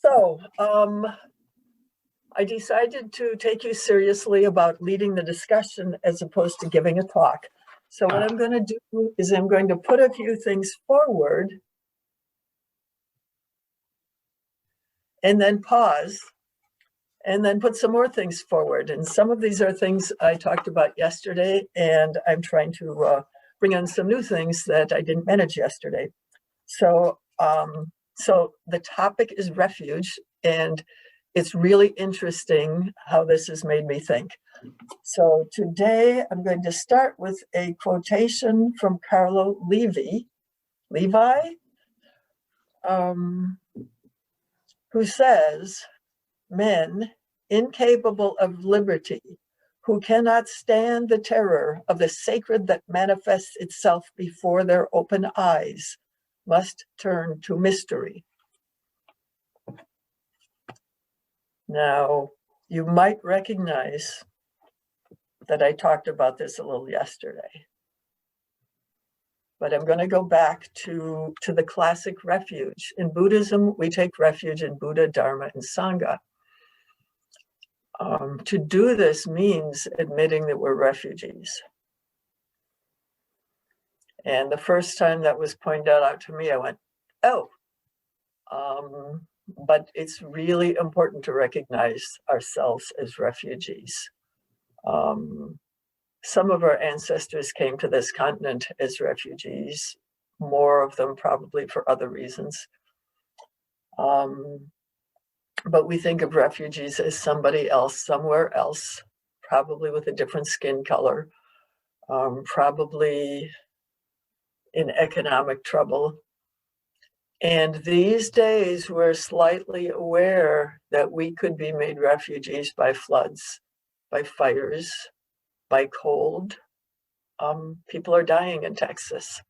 So, I decided to take you seriously about leading the discussion as opposed to giving a talk. So what I'm going to do is I'm going to put a few things forward and then pause and then put some more things forward. And some of these are things I talked about yesterday, and I'm trying to bring in some new things that I didn't manage yesterday. So the topic is refuge, and it's really interesting how this has made me think. So today I'm going to start with a quotation from Carlo Levi, who says, "Men incapable of liberty, who cannot stand the terror of the sacred that manifests itself before their open eyes, must turn to mystery." Now, you might recognize that I talked about this a little yesterday, but I'm going to go back to the classic refuge. In Buddhism, we take refuge in Buddha, Dharma, and Sangha. To do this means admitting that we're refugees. And the first time that was pointed out to me, I went, oh, but it's really important to recognize ourselves as refugees. Some of our ancestors came to this continent as refugees, more of them probably for other reasons. But we think of refugees as somebody else, somewhere else, probably with a different skin color, probably in economic trouble. And these days, we're slightly aware that we could be made refugees by floods, by fires, by cold. People are dying in Texas.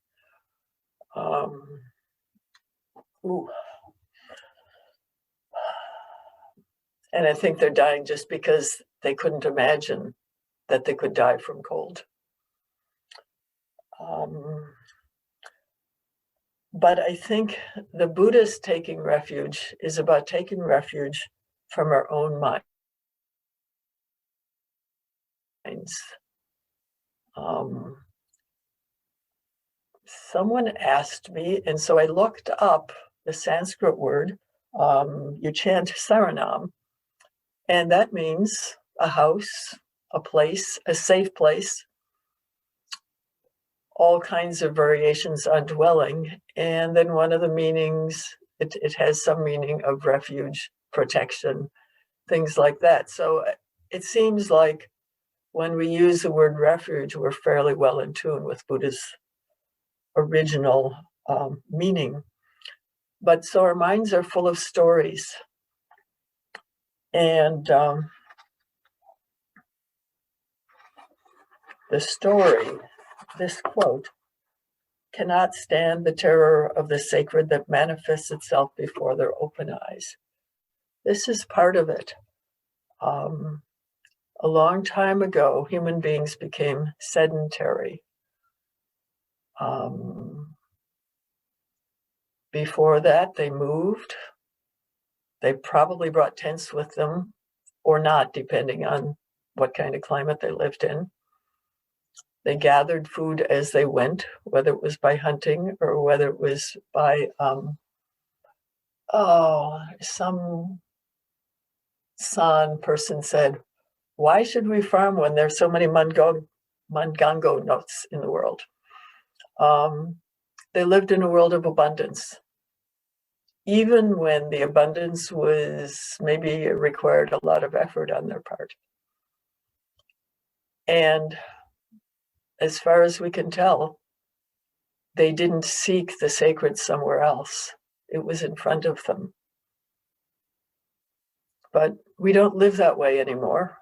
And I think they're dying just because they couldn't imagine that they could die from cold. But I think the Buddhist taking refuge is about taking refuge from our own minds. Someone asked me, and so I looked up the Sanskrit word. You chant Saranam, and that means a house, a place, a safe place, all kinds of variations on dwelling. And then one of the meanings, it has some meaning of refuge, protection, things like that. So it seems like when we use the word refuge, we're fairly well in tune with Buddha's original meaning. But so our minds are full of stories. And the story, this quote, cannot stand the terror of the sacred that manifests itself before their open eyes. This is part of it. A long time ago, human beings became sedentary. Before that, they moved. They probably brought tents with them or not, depending on what kind of climate they lived in. They gathered food as they went, whether it was by hunting or whether it was by, some San person said, why should we farm when there's so many Mangongo nuts in the world? They lived in a world of abundance. Even when the abundance was maybe required a lot of effort on their part. And as far as we can tell, they didn't seek the sacred somewhere else. It was in front of them. But we don't live that way anymore.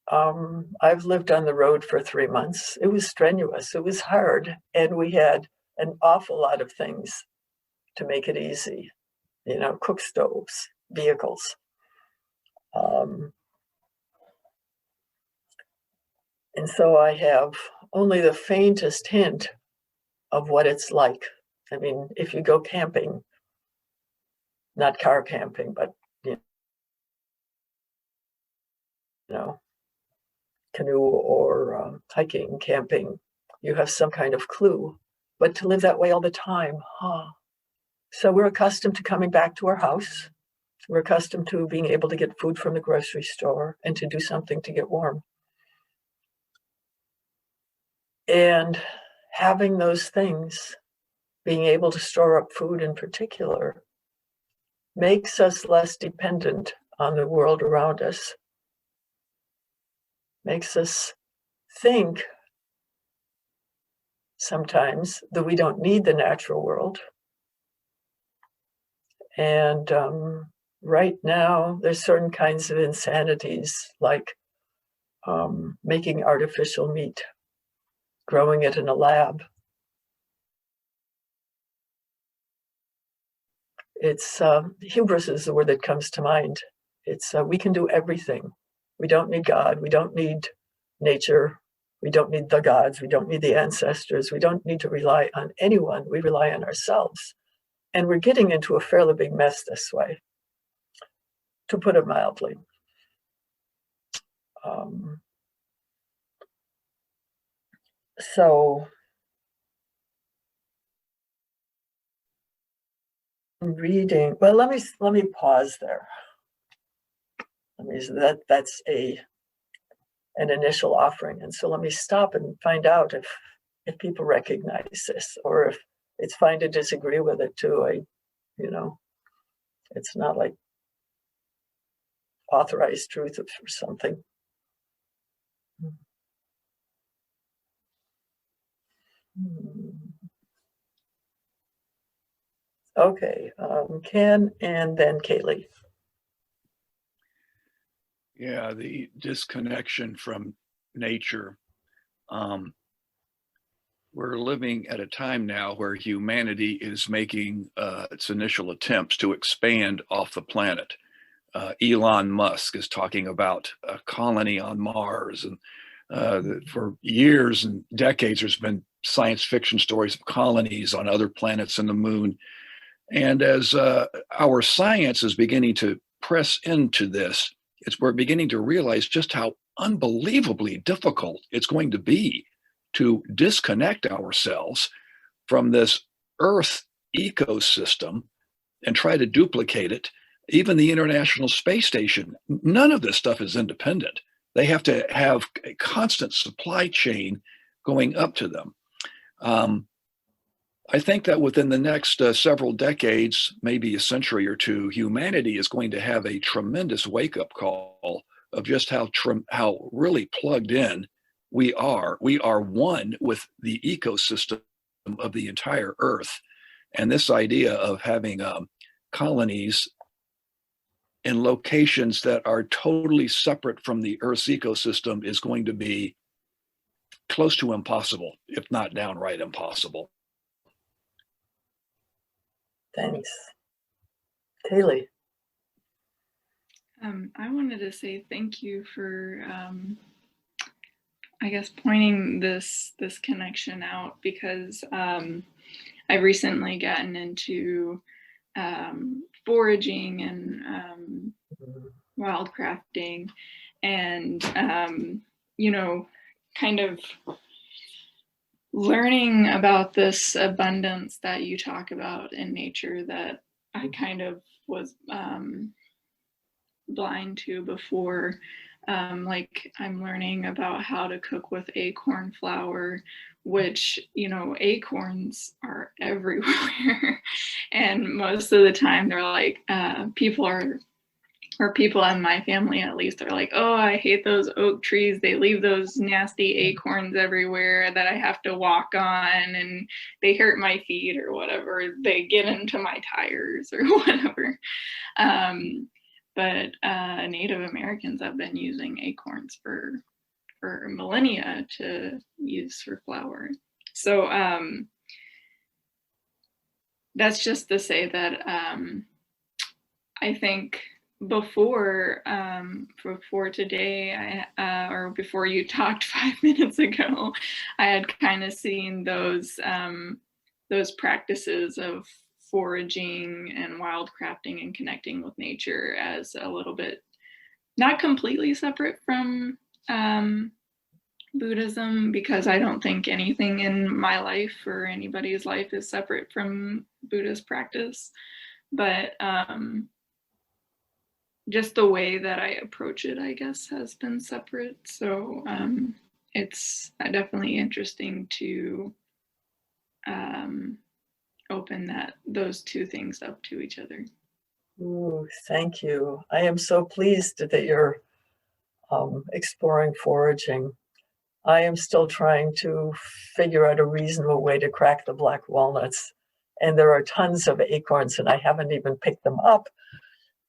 I've lived on the road for 3 months. It was strenuous, it was hard, and we had an awful lot of things to make it easy. Cook stoves, vehicles. And so I have only the faintest hint of what it's like. I mean, if you go camping, not car camping, but, you know, canoe or hiking, camping, you have some kind of clue. But to live that way all the time, So we're accustomed to coming back to our house. We're accustomed to being able to get food from the grocery store and to do something to get warm. And having those things, being able to store up food in particular, makes us less dependent on the world around us, makes us think sometimes that we don't need the natural world. And right now, there's certain kinds of insanities like making artificial meat, growing it in a lab. It's hubris is the word that comes to mind. It's we can do everything. We don't need God. We don't need nature. We don't need the gods. We don't need the ancestors. We don't need to rely on anyone. We rely on ourselves. And we're getting into a fairly big mess this way, to put it mildly. So reading, well, let me pause there. That's an initial offering. And so let me stop and find out if people recognize this, or if it's fine to disagree with it too. It's not like authorized truth or something. Okay, Ken and then Kaylee. Yeah, the disconnection from nature. We're living at a time now where humanity is making its initial attempts to expand off the planet. Elon Musk is talking about a colony on Mars, and for years and decades, there's been science fiction stories of colonies on other planets and the moon. And as our science is beginning to press into this, we're beginning to realize just how unbelievably difficult it's going to be to disconnect ourselves from this Earth ecosystem and try to duplicate it. Even the International Space Station, none of this stuff is independent. They have to have a constant supply chain going up to them. I think that within the next several decades, maybe a century or two, humanity is going to have a tremendous wake-up call of just how really plugged in we are. We are one with the ecosystem of the entire Earth. And this idea of having colonies in locations that are totally separate from the Earth's ecosystem is going to be close to impossible, if not downright impossible. Thanks. Kaylee. I wanted to say thank you for, I guess, pointing this connection out, because I've recently gotten into foraging and wildcrafting, and kind of learning about this abundance that you talk about in nature that I kind of was blind to before. Like, I'm learning about how to cook with acorn flour, which, acorns are everywhere. And most of the time they're like, people in my family at least are like, oh, I hate those oak trees. They leave those nasty acorns everywhere that I have to walk on, and they hurt my feet or whatever. They get into my tires or whatever. But Native Americans have been using acorns for millennia to use for flour. So that's just to say that I think before today, or before you talked 5 minutes ago, I had kind of seen those practices of foraging and wildcrafting and connecting with nature as a little bit, not completely separate from Buddhism, because I don't think anything in my life or anybody's life is separate from Buddhist practice, but just the way that I approach it, I guess, has been separate. So it's definitely interesting to open those two things up to each other. Ooh, thank you. I am so pleased that you're exploring foraging. I am still trying to figure out a reasonable way to crack the black walnuts. And there are tons of acorns and I haven't even picked them up.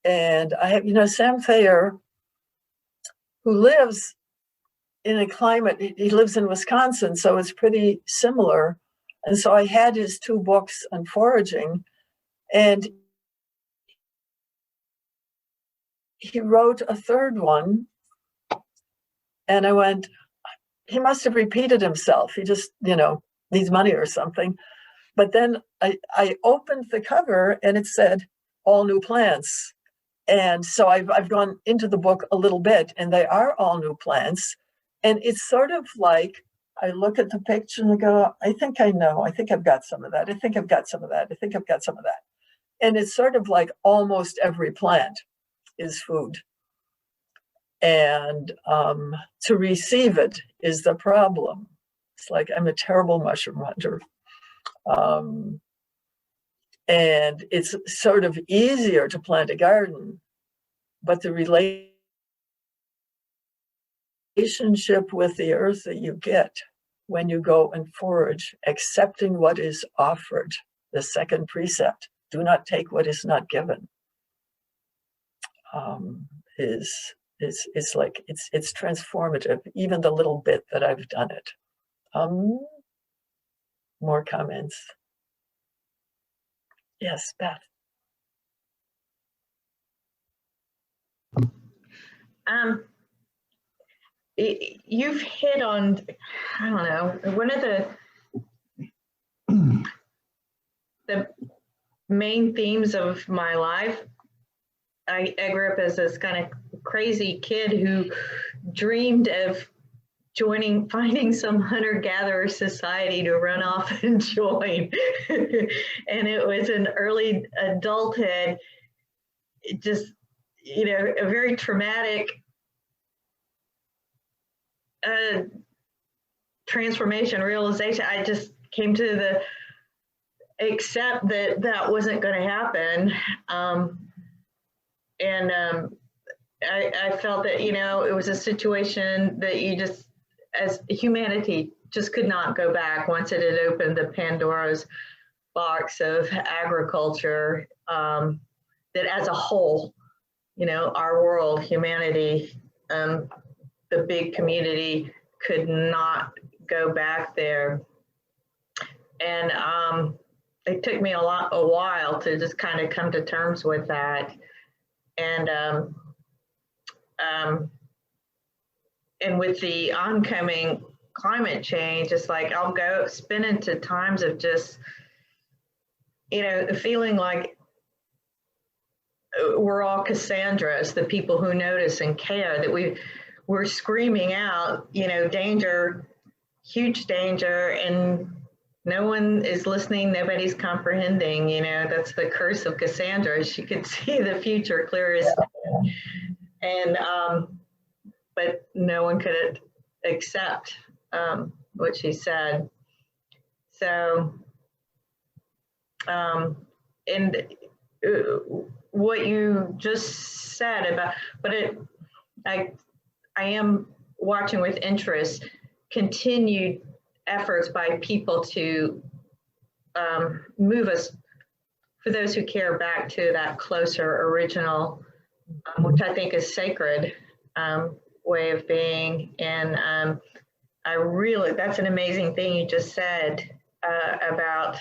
And I have, Sam Thayer, who lives in a climate, he lives in Wisconsin, so it's pretty similar. And so I had his 2 books on foraging, and he wrote a 3rd one. And I went, he must have repeated himself. He just, needs money or something. But then I opened the cover and it said, all new plants. And so I've gone into the book a little bit, and they are all new plants. And it's sort of like, I look at the picture and I go, I think I know. I think I've got some of that. I think I've got some of that. I think I've got some of that. And it's sort of like almost every plant is food. And to receive it is the problem. It's like I'm a terrible mushroom hunter. And it's sort of easier to plant a garden, but the relationship with the earth that you get when you go and forage, accepting what is offered, the 2nd precept, do not take what is not given, it's like it's transformative, even the little bit that I've done it. More comments? Yes, Beth. You've hit on, I don't know, one of the main themes of my life. I grew up as this kind of crazy kid who dreamed of finding some hunter-gatherer society to run off and join. And it was in early adulthood, just, a very traumatic transformation, realization. I just came to accept that wasn't going to happen. I felt that, it was a situation that you just, as humanity, just could not go back once it had opened the Pandora's box of agriculture, that as a whole, our world, humanity, the big community could not go back there. And it took me a while to just kind of come to terms with that. And with the oncoming climate change, it's like I'll spin into times of just, feeling like we're all Cassandras, the people who notice and care, that we're screaming out, danger, huge danger, and no one is listening, nobody's comprehending. That's the curse of Cassandra. She could see the future clear as day. And but no one could accept what she said. So, and what you just said about, I am watching with interest continued efforts by people to move us, for those who care, back to that closer original, which I think is sacred way of being. And that's an amazing thing you just said about,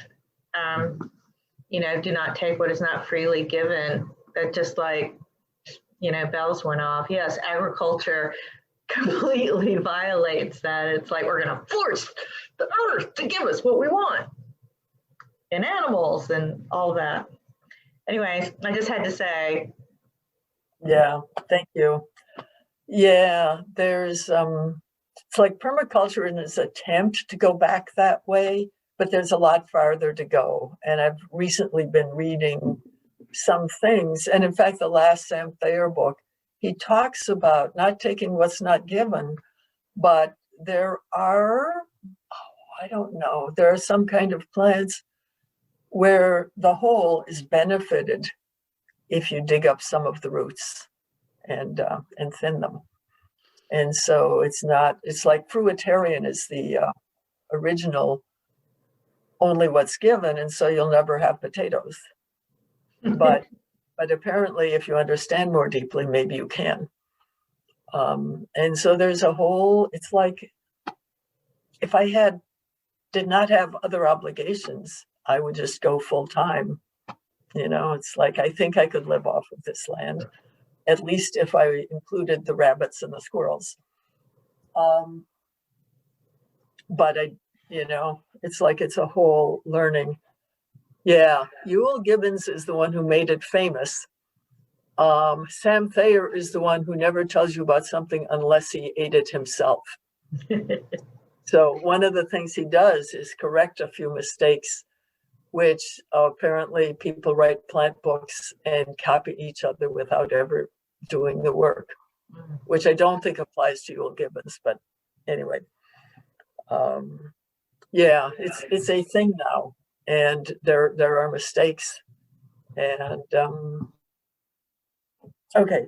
do not take what is not freely given. That just like, bells went off. Yes, agriculture completely violates that. It's like we're going to force the earth to give us what we want. in animals and all that. Anyways, I just had to say. Yeah, thank you. Yeah, there's it's like permaculture in its attempt to go back that way, but there's a lot farther to go. And I've recently been reading some things, and in fact, the last Sam Thayer book, he talks about not taking what's not given, but there are, I don't know, there are some kind of plants where the whole is benefited if you dig up some of the roots and thin them. And so it's like fruitarian is the original only what's given, and so you'll never have potatoes. But apparently, if you understand more deeply, maybe you can. And so there's a whole, it's like if I did not have other obligations, I would just go full time. It's like I think I could live off of this land, at least if I included the rabbits and the squirrels. But it's like it's a whole learning. Yeah, Ewell Gibbons is the one who made it famous. Sam Thayer is the one who never tells you about something unless he ate it himself. So one of the things he does is correct a few mistakes, which apparently people write plant books and copy each other without ever doing the work, which I don't think applies to Ewell Gibbons, but anyway. Yeah, it's a thing now, and there are mistakes, and okay,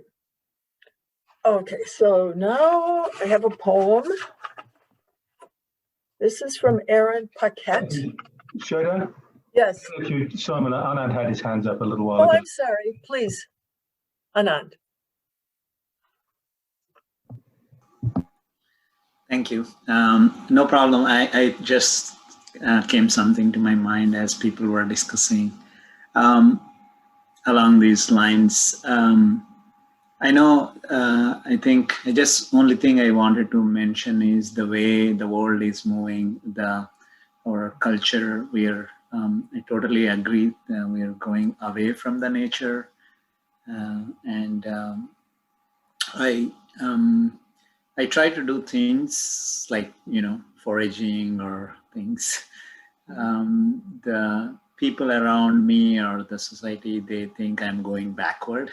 so now I have a poem. This is from Aaron Paquette. Shodo? Yes. Simon, Anand had his hands up a little while Oh, ago. I'm sorry. Please, Anand. Thank you. No problem. I just came something to my mind as people were discussing along these lines. I know, I think only thing I wanted to mention is the way the world is moving, our culture. I totally agree that we are going away from the nature. I try to do things like, foraging or things. The people around me or the society, they think I'm going backward.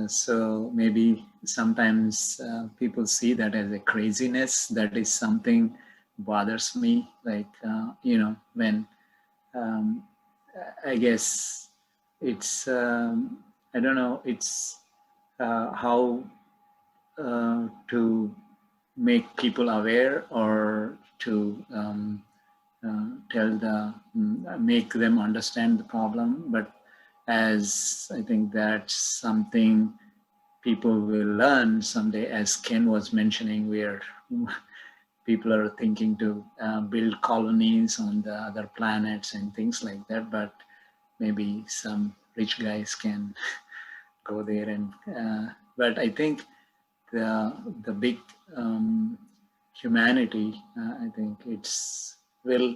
So maybe sometimes people see that as a craziness. That is something bothers me. Like, when I guess it's, I don't know, it's how to make people aware or to make them understand the problem. But as I think that's something people will learn someday, as Ken was mentioning, where people are thinking to build colonies on the other planets and things like that. But maybe some rich guys can go there and, but I think the big humanity, I think will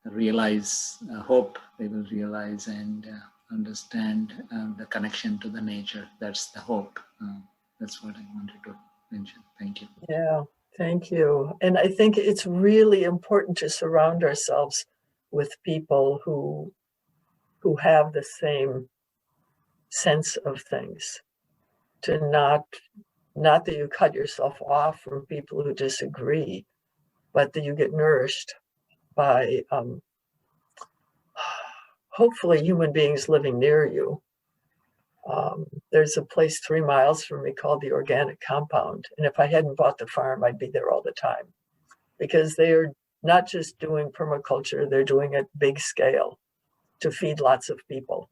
realize, hope they will realize and understand the connection to the nature. That's the hope. That's what I wanted to mention. Thank you. Yeah, thank you. And I think it's really important to surround ourselves with people who have the same sense of things, to not that you cut yourself off from people who disagree, but that you get nourished by hopefully human beings living near you. There's a place 3 miles from me called the Organic Compound. And if I hadn't bought the farm, I'd be there all the time, because they are not just doing permaculture, they're doing it big scale to feed lots of people.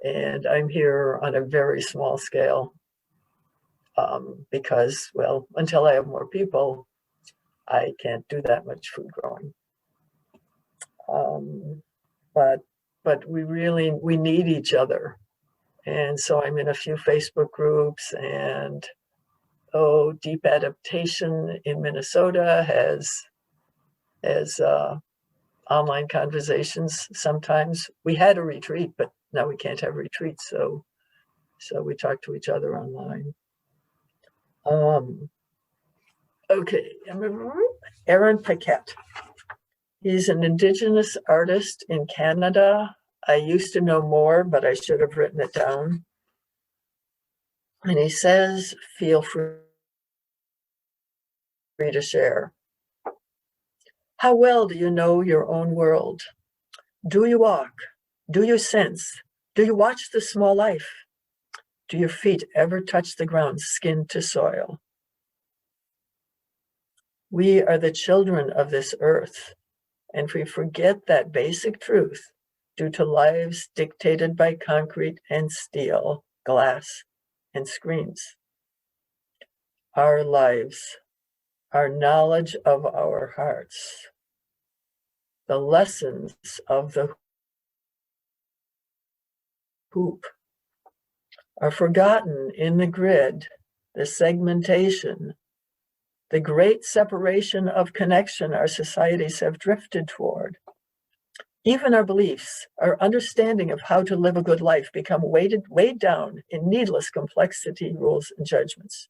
And I'm here on a very small scale because, well, until I have more people, I can't do that much food growing. But we need each other. And so I'm in a few Facebook groups, and Deep Adaptation in Minnesota has as online conversations. Sometimes we had a retreat, but now we can't have retreats, so we talk to each other online. Okay, Aaron Paquette. He's an Indigenous artist in Canada. I used to know more, but I should have written it down. And he says, feel free to share. How well do you know your own world? Do you walk? Do you sense? Do you watch the small life? Do your feet ever touch the ground, skin to soil? We are the children of this earth, and we forget that basic truth due to lives dictated by concrete and steel, glass, and screens. Our lives, our knowledge of our hearts, the lessons of the hoop are forgotten in the grid, the segmentation, the great separation of connection our societies have drifted toward. Even our beliefs, our understanding of how to live a good life become weighed down in needless complexity, rules, and judgments.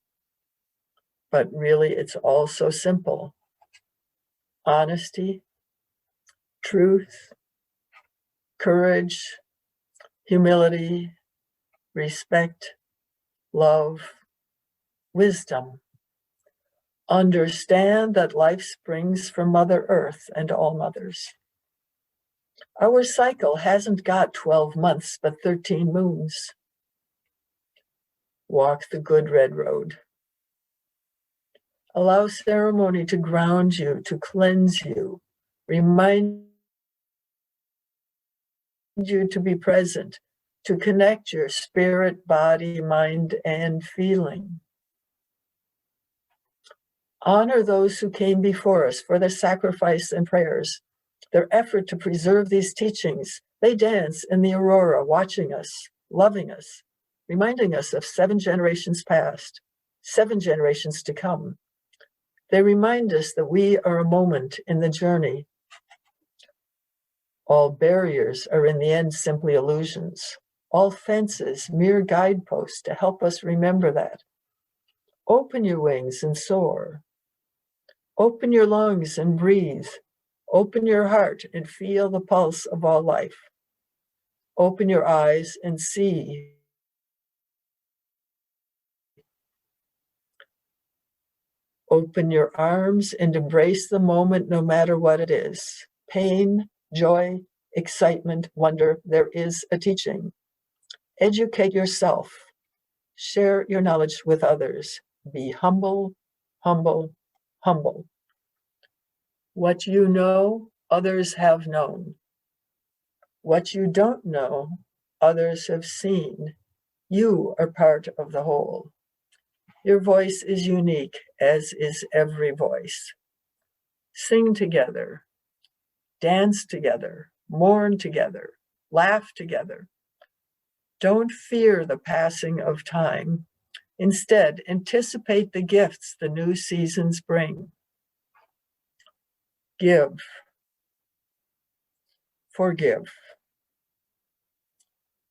But really, it's all so simple. Honesty, truth, courage, humility, respect, love, wisdom. Understand that life springs from Mother Earth and all mothers. Our cycle hasn't got 12 months, but 13 moons. Walk the good red road. Allow ceremony to ground you, to cleanse you, remind you to be present, to connect your spirit, body, mind, and feeling. Honor those who came before us for their sacrifice and prayers, their effort to preserve these teachings. They dance in the aurora, watching us, loving us, reminding us of 7 generations past, 7 generations to come. They remind us that we are a moment in the journey. All barriers are in the end simply illusions. All fences, mere guideposts to help us remember that. Open your wings and soar. Open your lungs and breathe. Open your heart and feel the pulse of all life. Open your eyes and see. Open your arms and embrace the moment no matter what it is. Pain, joy, excitement, wonder, there is a teaching. Educate yourself. Share your knowledge with others. Be humble, humble, humble. What you know, others have known. What you don't know, others have seen. You are part of the whole. Your voice is unique, as is every voice. Sing together, dance together, mourn together, laugh together. Don't fear the passing of time. Instead, anticipate the gifts the new seasons bring. Give, forgive,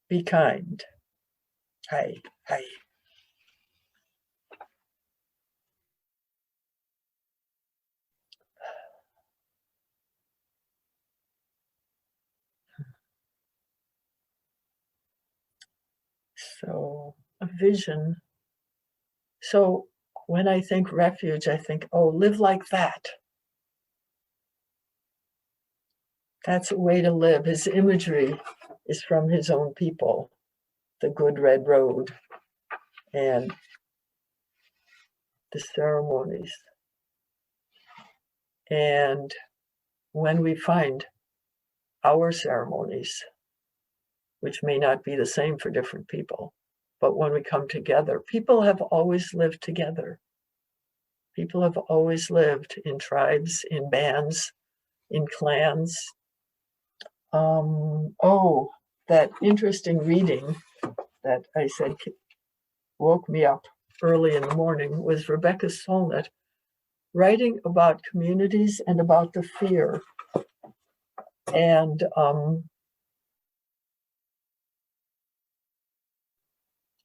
be kind. Hi, hi. So, a vision. So, when I think refuge, I think, oh, live like that. That's a way to live. His imagery is from his own people, the good red road and the ceremonies. And when we find our ceremonies, which may not be the same for different people, but when we come together, people have always lived together. People have always lived in tribes, in bands, in clans. That interesting reading that I said woke me up early in the morning was Rebecca Solnit writing about communities and about the fear. And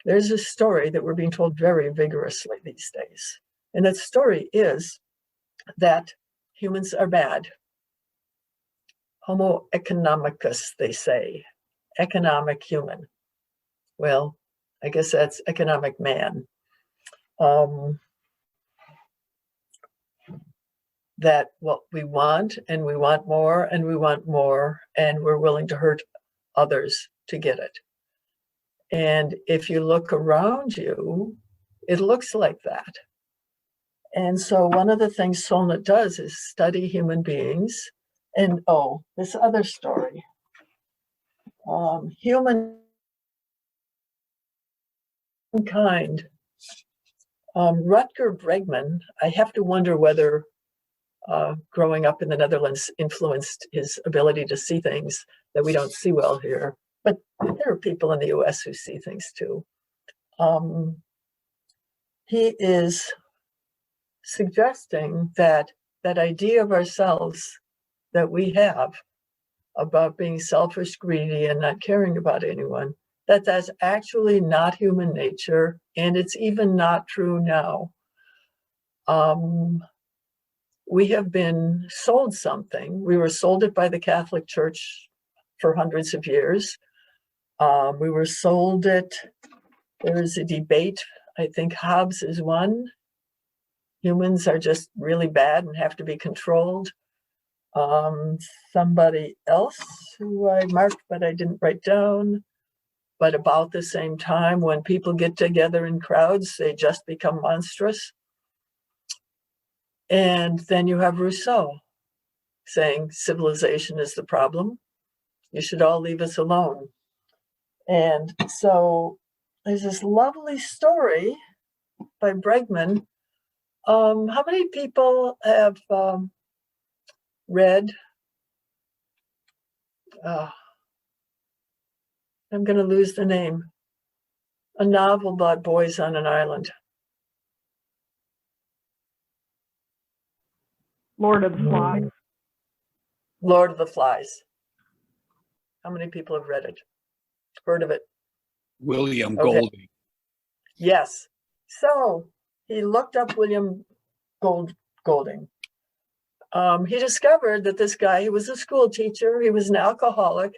there's a story that we're being told very vigorously these days. And that story is that humans are bad. Homo economicus, they say, economic human. Well, I guess that's economic man. That what we want, and we want more, and we want more, and we're willing to hurt others to get it. And if you look around you, it looks like that. And so one of the things Solnit does is study human beings. And this other story. Humankind. Rutger Bregman, I have to wonder whether growing up in the Netherlands influenced his ability to see things that we don't see well here. But there are people in the US who see things too. He is suggesting that that idea of ourselves that we have about being selfish, greedy, and not caring about anyone, that's actually not human nature, and it's even not true now. We have been sold something. We were sold it by the Catholic Church for hundreds of years. We were sold it. There is a debate. I think Hobbes is one. Humans are just really bad and have to be controlled. Somebody else who I marked, but I didn't write down, but about the same time, when people get together in crowds, they just become monstrous. And then you have Rousseau saying civilization is the problem. You should all leave us alone. And so there's this lovely story by Bregman. How many people have read, I'm going to lose the name, a novel about boys on an island? Lord of the Flies. Lord of the Flies. How many people have read it? Heard of it? William Okay. Golding. Yes. So he looked up William Golding. He discovered that this guy, he was a school teacher, he was an alcoholic,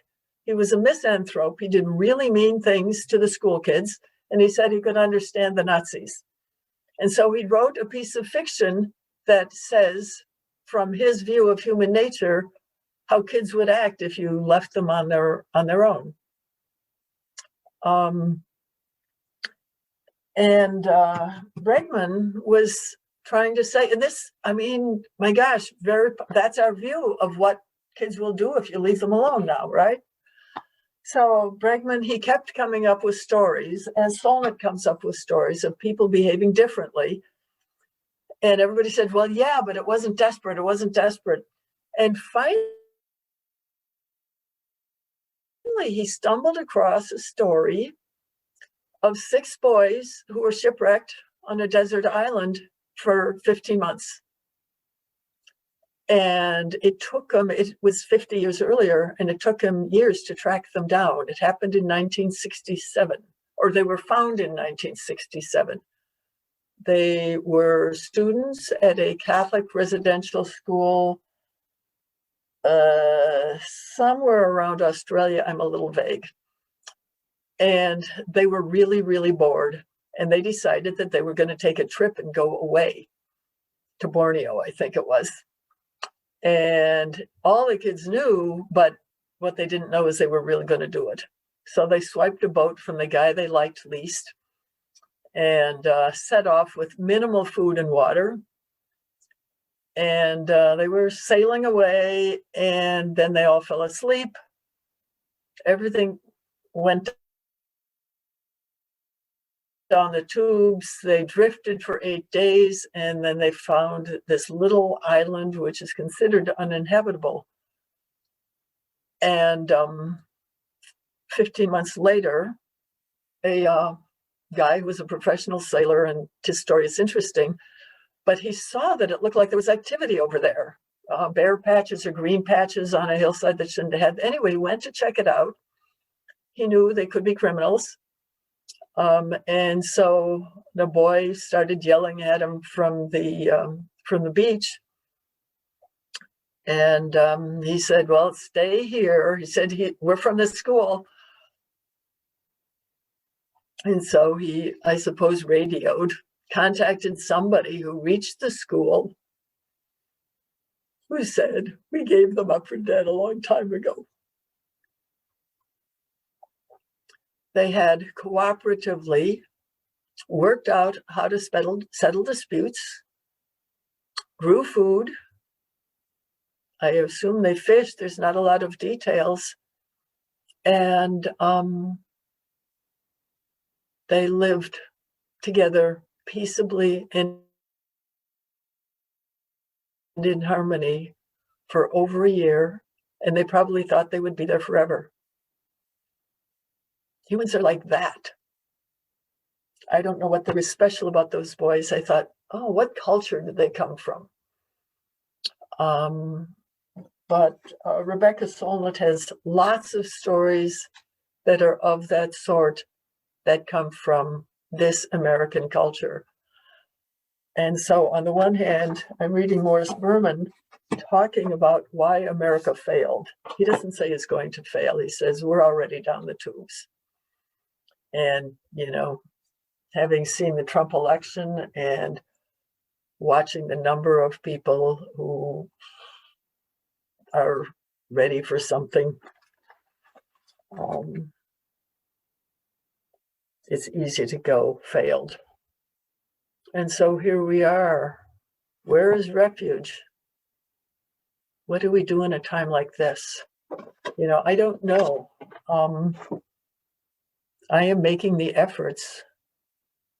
he was a misanthrope, he did really mean things to the school kids, and he said he could understand the Nazis. And so he wrote a piece of fiction that says, from his view of human nature, how kids would act if you left them on their own. Bregman was trying to say, and this, I mean, my gosh, that's our view of what kids will do if you leave them alone now, right? So Bregman, he kept coming up with stories, as Solnit comes up with stories of people behaving differently. And everybody said, well, yeah, but it wasn't desperate. It wasn't desperate. And finally, he stumbled across a story of 6 boys who were shipwrecked on a desert island for 15 months. And it took him, it was 50 years earlier, and it took him years to track them down. It happened in 1967, or they were found in 1967. They were students at a Catholic residential school somewhere around Australia. I'm a little vague. And they were really, really bored. And they decided that they were going to take a trip and go away to Borneo, I think it was. And all the kids knew, but what they didn't know is they were really going to do it. So they swiped a boat from the guy they liked least and set off with minimal food and water. And they were sailing away, and then they all fell asleep. Everything went down the tubes. They drifted for 8 days, and then they found this little island, which is considered uninhabitable. And 15 months later, a guy who was a professional sailor, and his story is interesting, but he saw that it looked like there was activity over there. Bare patches or green patches on a hillside that shouldn't have had. Anyway, he went to check it out. He knew they could be criminals. And so the boy started yelling at him from the beach. And he said, well, stay here. He said, we're from this school. And so he, I suppose, contacted somebody who reached the school, who said, we gave them up for dead a long time ago. They had cooperatively worked out how to settle disputes, grew food. I assume they fished. There's not a lot of details. And they lived together peaceably and in harmony for over a year. And they probably thought they would be there forever. Humans are like that. I don't know what there was special about those boys. I thought, oh, what culture did they come from? But Rebecca Solnit has lots of stories that are of that sort that come from this American culture. And so on the one hand, I'm reading Morris Berman talking about why America failed. He doesn't say it's going to fail. He says, we're already down the tubes. And, having seen the Trump election and watching the number of people who are ready for something, it's easy to go failed. And so here we are. Where is refuge? What do we do in a time like this? I don't know. I am making the efforts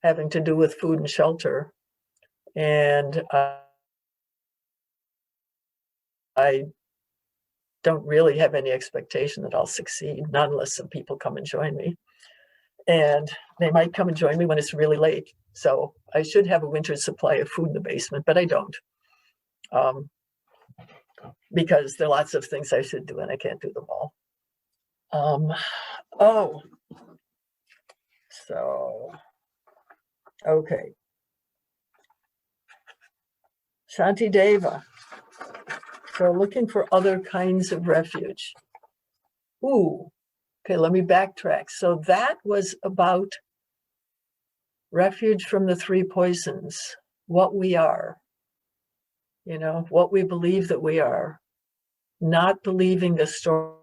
having to do with food and shelter. And I don't really have any expectation that I'll succeed, not unless some people come and join me. And they might come and join me when it's really late. So I should have a winter supply of food in the basement, but I don't. Because there are lots of things I should do and I can't do them all. Okay. Shantideva. So looking for other kinds of refuge. Okay, let me backtrack. So that was about refuge from the three poisons, what we are, what we believe that we are, not believing the stories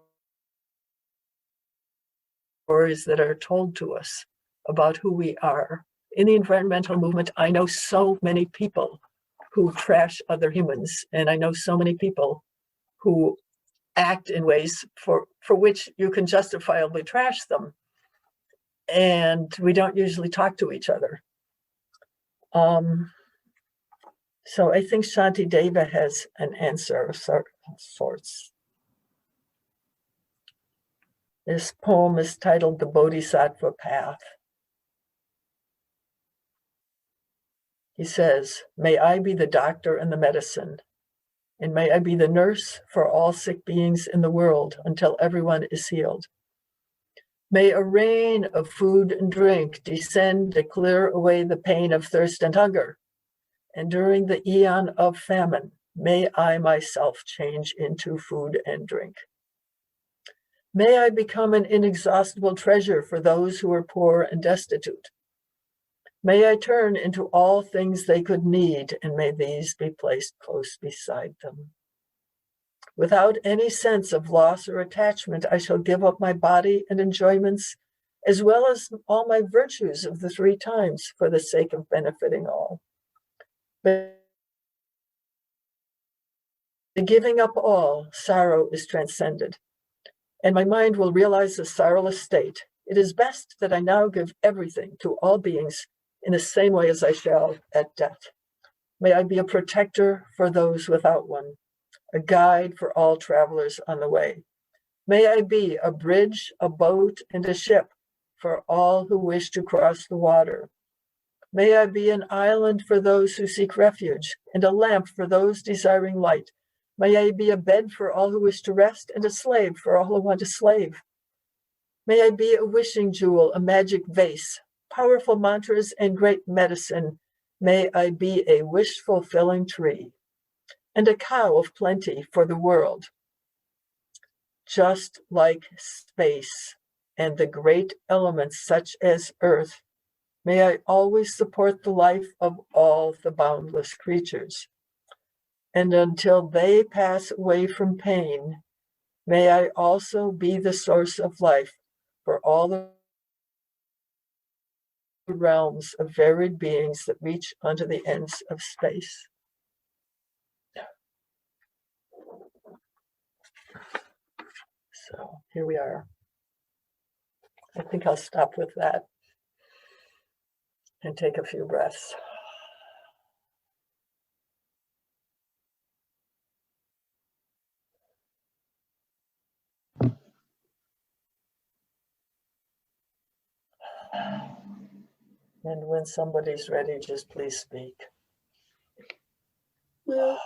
that are told to us about who we are. In the environmental movement, I know so many people who trash other humans, and I know so many people who act in ways for which you can justifiably trash them. And we don't usually talk to each other. So I think Shantideva has an answer of sorts. This poem is titled The Bodhisattva Path. He says, may I be the doctor and the medicine, and may I be the nurse for all sick beings in the world until everyone is healed. May a rain of food and drink descend to clear away the pain of thirst and hunger. And during the eon of famine, may I myself change into food and drink. May I become an inexhaustible treasure for those who are poor and destitute. May I turn into all things they could need, and may these be placed close beside them. Without any sense of loss or attachment, I shall give up my body and enjoyments, as well as all my virtues of the three times, for the sake of benefiting all. But the giving up all, sorrow is transcended, and my mind will realize the sorrowless state. It is best that I now give everything to all beings in the same way as I shall at death. May I be a protector for those without one, a guide for all travelers on the way. May I be a bridge, a boat, and a ship for all who wish to cross the water. May I be an island for those who seek refuge, and a lamp for those desiring light. May I be a bed for all who wish to rest, and a slave for all who want a slave. May I be a wishing jewel, a magic vase, powerful mantras and great medicine. May I be a wish-fulfilling tree, and a cow of plenty for the world. Just like space and the great elements such as earth, may I always support the life of all the boundless creatures. And until they pass away from pain, may I also be the source of life for all the realms of varied beings that reach unto the ends of space. So here we are. I think I'll stop with that and take a few breaths. And when somebody's ready, just please speak. Well,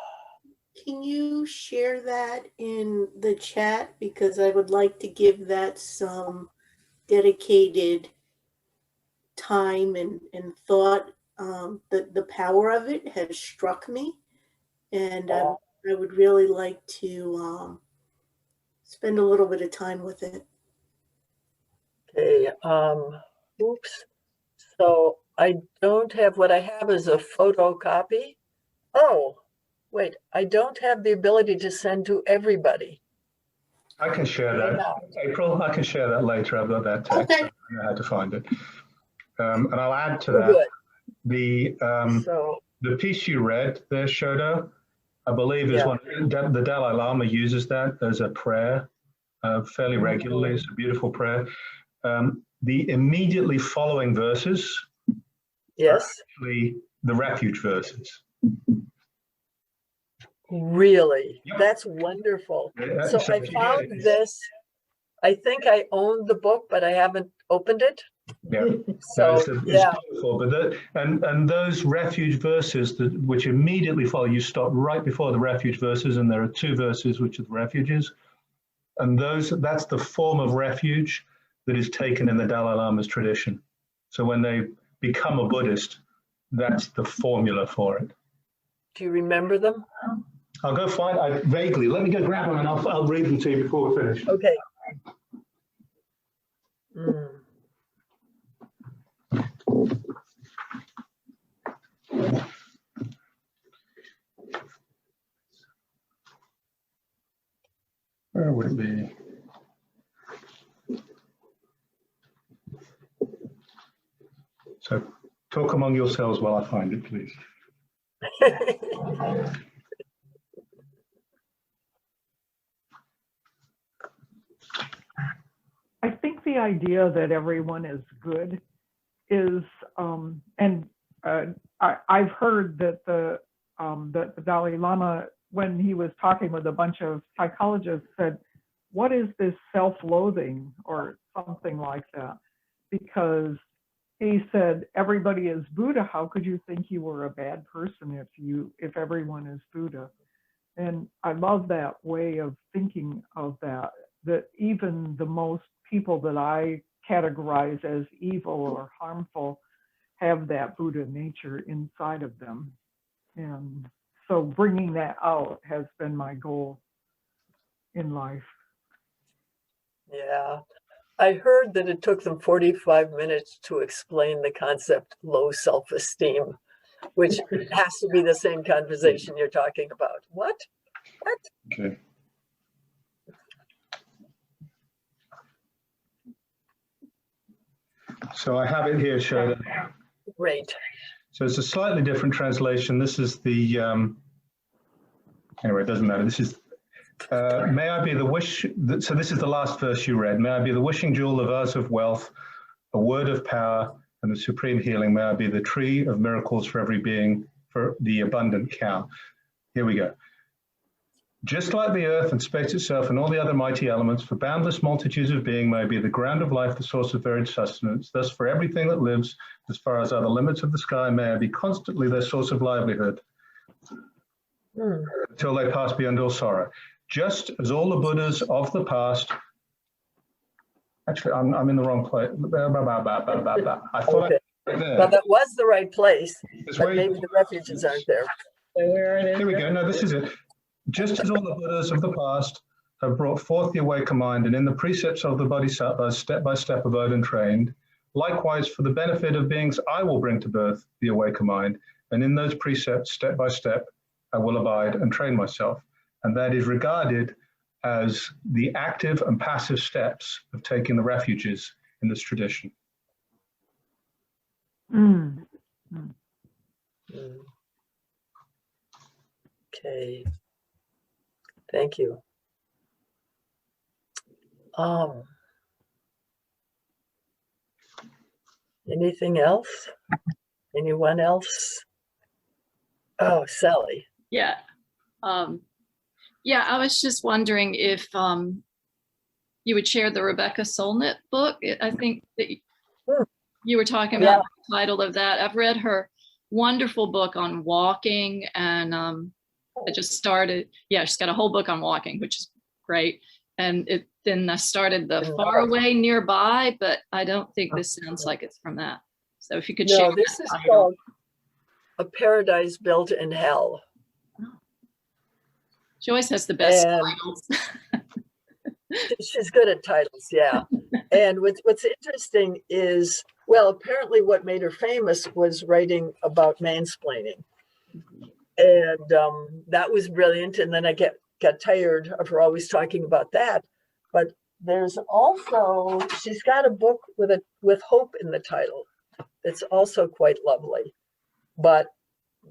can you share that in the chat? Because I would like to give that some dedicated time and thought. The power of it has struck me, and I would really like to spend a little bit of time with it. Okay, oops. So I don't have, what I have is a photocopy. Oh, wait, I don't have the ability to send to everybody. I can share that. April, I can share that later. I've got that text. Okay. I know how to find it. And I'll add to Oh, that good. the piece you read there, Shodo, I believe is one, the Dalai Lama uses that as a prayer fairly regularly. It's a beautiful prayer. The immediately following verses are actually the refuge verses. Really? Yep. That's wonderful. Yeah, So I found this. I think I own the book, but I haven't opened it. Yeah. So it's beautiful. But and those refuge verses which immediately follow, you stop right before the refuge verses, and there are two verses which are the refuges, and that's the form of refuge that is taken in the Dalai Lama's tradition. So when they become a Buddhist, that's the formula for it. Do you remember them? I'll go find. Vaguely. Let me go grab them, and I'll read them to you before we finish. Okay. Where would it be? So talk among yourselves while I find it, please. I think the idea that everyone is good is, I've heard that the Dalai Lama, when he was talking with a bunch of psychologists, said, "What is this self-loathing?" or something like that, because he said, "Everybody is Buddha. How could you think you were a bad person if everyone is Buddha?" And I love that way of thinking of that even the most people that I categorize as evil or harmful have that Buddha nature inside of them. And so bringing that out has been my goal in life. Yeah. I heard that it took them 45 minutes to explain the concept low self-esteem, which has to be the same conversation you're talking about. What? Okay. So I have it here, Shodo. Great. So it's a slightly different translation. This is the, anyway, it doesn't matter. This is, may I be the wish, so this is the last verse you read. May I be the wishing jewel, the vase of wealth, a word of power, and the supreme healing. May I be the tree of miracles for every being, for the abundant cow. Here we go. Just like the earth and space itself and all the other mighty elements, for boundless multitudes of being may be the ground of life, the source of varied sustenance. Thus, for everything that lives, as far as are the limits of the sky, may I be constantly their source of livelihood, until they pass beyond all sorrow. Just as all the Buddhas of the past, actually, I'm in the wrong place. I thought Okay. Well, that was the right place, This but way- maybe the refuges aren't there. So where it is. Here we go. No, this is it. Just as all the Buddhas of the past have brought forth the awakened mind, and in the precepts of the Bodhisattva, step by step abode and trained, likewise for the benefit of beings, I will bring to birth the awakened mind, and in those precepts, step by step, I will abide and train myself. And that is regarded as the active and passive steps of taking the refuges in this tradition. Mm. Okay. Thank you. Anything else? Anyone else? Oh, Sally. Yeah. Yeah, I was just wondering if you would share the Rebecca Solnit book. I think that you were talking about the title of that. I've read her wonderful book on walking, and I just started, she's got a whole book on walking, which is great. And then I started the Far Away Nearby, but I don't think this sounds like it's from that. So if you could share. No, this is called A Paradise Built in Hell. She always has the best And titles. She's good at titles, yeah. And what's interesting is, well, apparently what made her famous was writing about mansplaining. And that was brilliant. And then I got tired of her always talking about that. But there's also, she's got a book with hope in the title. It's also quite lovely. But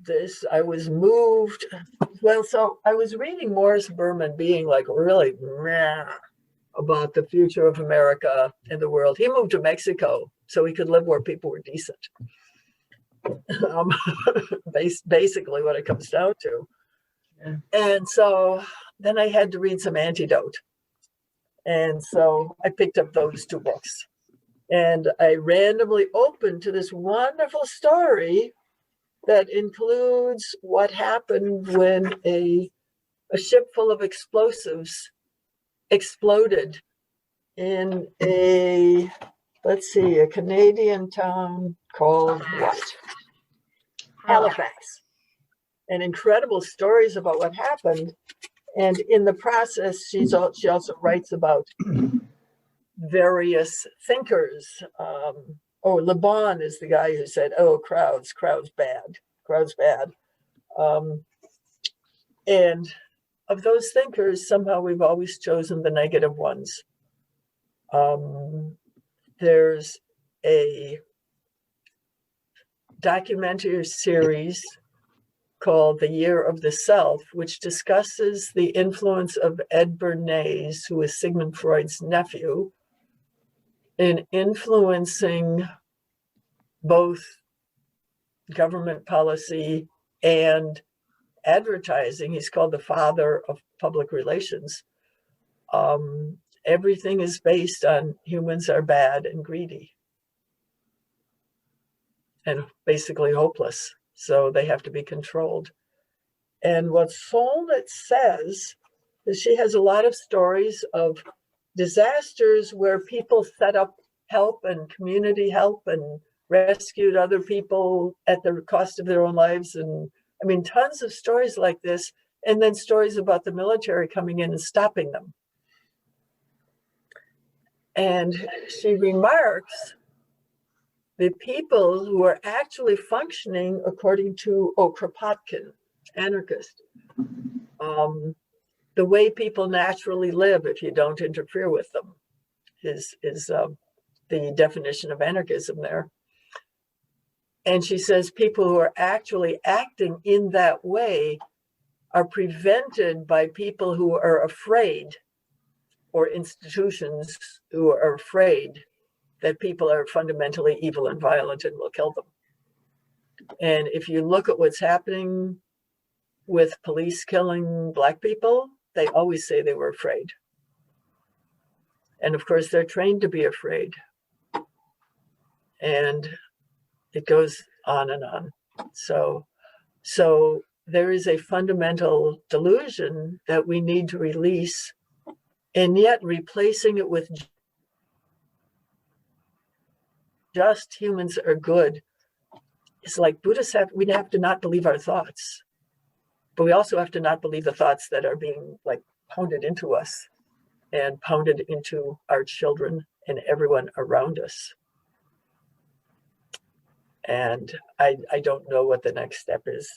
this, I was moved. Well, so I was reading Morris Berman being like really about the future of America and the world. He moved to Mexico so he could live where people were decent. Basically what it comes down to. Yeah. And so then I had to read some Antidote. And so I picked up those two books. And I randomly opened to this wonderful story that includes what happened when a ship full of explosives exploded in a Canadian town called what? Halifax. And incredible stories about what happened. And in the process, she also writes about various thinkers. Le Bon is the guy who said, crowds bad. And of those thinkers, somehow we've always chosen the negative ones. There's a documentary series called The Year of the Self, which discusses the influence of Ed Bernays, who is Sigmund Freud's nephew, in influencing both government policy and advertising. He's called the father of public relations. Everything is based on humans are bad and greedy and basically hopeless. So they have to be controlled. And what Solnit says is she has a lot of stories of disasters where people set up help and community help and rescued other people at the cost of their own lives. And I mean, tons of stories like this. And then stories about the military coming in and stopping them. And she remarks the people who are actually functioning according to Kropotkin, anarchist, the way people naturally live if you don't interfere with them is the definition of anarchism there. And she says people who are actually acting in that way are prevented by people who are afraid, or institutions who are afraid that people are fundamentally evil and violent and will kill them. And if you look at what's happening with police killing Black people, they always say they were afraid. And of course, they're trained to be afraid. And it goes on and on. So there is a fundamental delusion that we need to release, and yet replacing it with just humans are good. It's like Buddhists we have to not believe our thoughts, but we also have to not believe the thoughts that are being like pounded into us and pounded into our children and everyone around us. And I don't know what the next step is.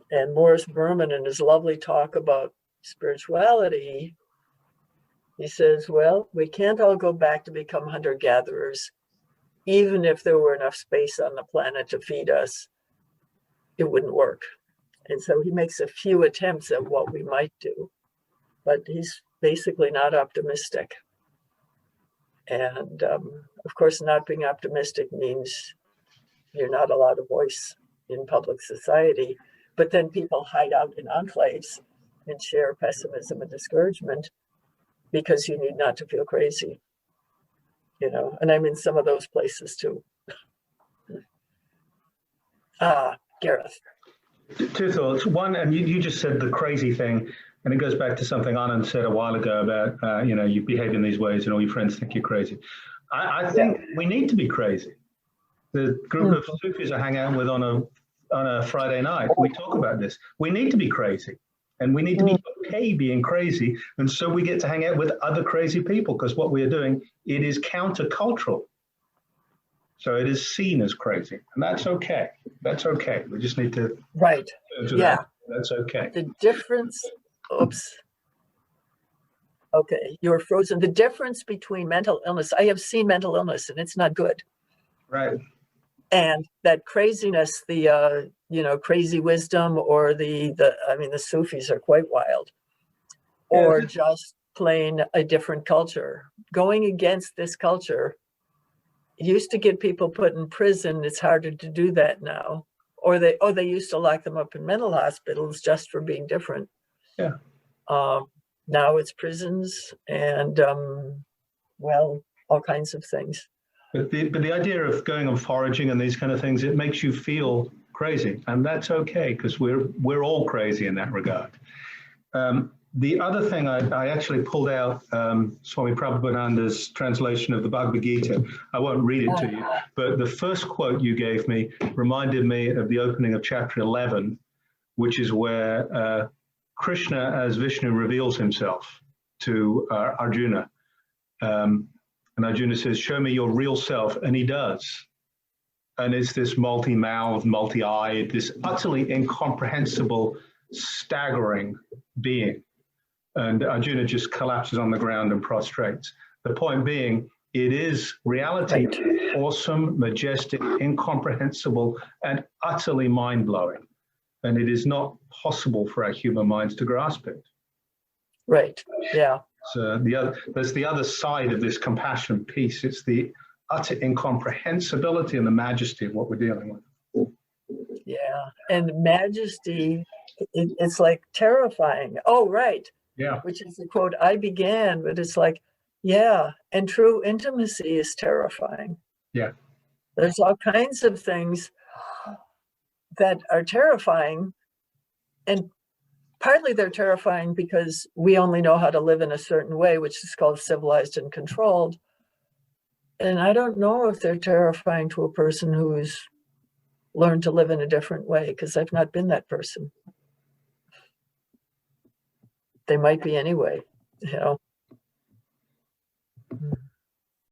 And Morris Berman, in his lovely talk about spirituality, he says, well, we can't all go back to become hunter-gatherers. Even if there were enough space on the planet to feed us, it wouldn't work. And so he makes a few attempts at what we might do, but he's basically not optimistic. And of course, not being optimistic means you're not allowed a voice in public society, but then people hide out in enclaves and share pessimism and discouragement because you need not to feel crazy, you know, and I'm in some of those places too. Gareth. Two thoughts. One, and you just said the crazy thing, and it goes back to something Anand said a while ago about, you know, you behave in these ways and all your friends think you're crazy. I think we need to be crazy. The group of Sufis I hang out with on a Friday night, we talk about this. We need to be crazy, and we need to be okay being crazy, and so we get to hang out with other crazy people, because what we are doing, it is countercultural. So it is seen as crazy, and that's okay. That's okay. We just need to that's okay. The difference, okay, you're frozen. The difference between mental illness, I have seen mental illness, and it's not good. Right. And that craziness, the you know, crazy wisdom, or the Sufis are quite wild, or just plain a different culture. Going against this culture used to get people put in prison. It's harder to do that now. Or they used to lock them up in mental hospitals just for being different. Yeah. Now it's prisons and well, all kinds of things. But the idea of going and foraging and these kind of things, it makes you feel crazy, and that's okay, because we're all crazy in that regard. The other thing I actually pulled out Swami Prabhupadananda's translation of the Bhagavad Gita. I won't read it to you, but the first quote you gave me reminded me of the opening of chapter 11, which is where Krishna as Vishnu reveals himself to Arjuna. And Arjuna says, show me your real self, and he does. And it's this multi-mouthed, multi-eyed, this utterly incomprehensible, staggering being. And Arjuna just collapses on the ground and prostrates. The point being, it is reality, awesome, majestic, incomprehensible, and utterly mind-blowing. And it is not possible for our human minds to grasp it. Right, yeah. So there's the other side of this compassion piece. It's the utter incomprehensibility and the majesty of what we're dealing with. Yeah, and majesty, it's like terrifying. Oh, right. Yeah. Which is the quote I began, but it's like, yeah, and true intimacy is terrifying. Yeah. There's all kinds of things that are terrifying, and partly they're terrifying because we only know how to live in a certain way, which is called civilized and controlled. And I don't know if they're terrifying to a person who's learned to live in a different way, because I've not been that person. They might be anyway, you know.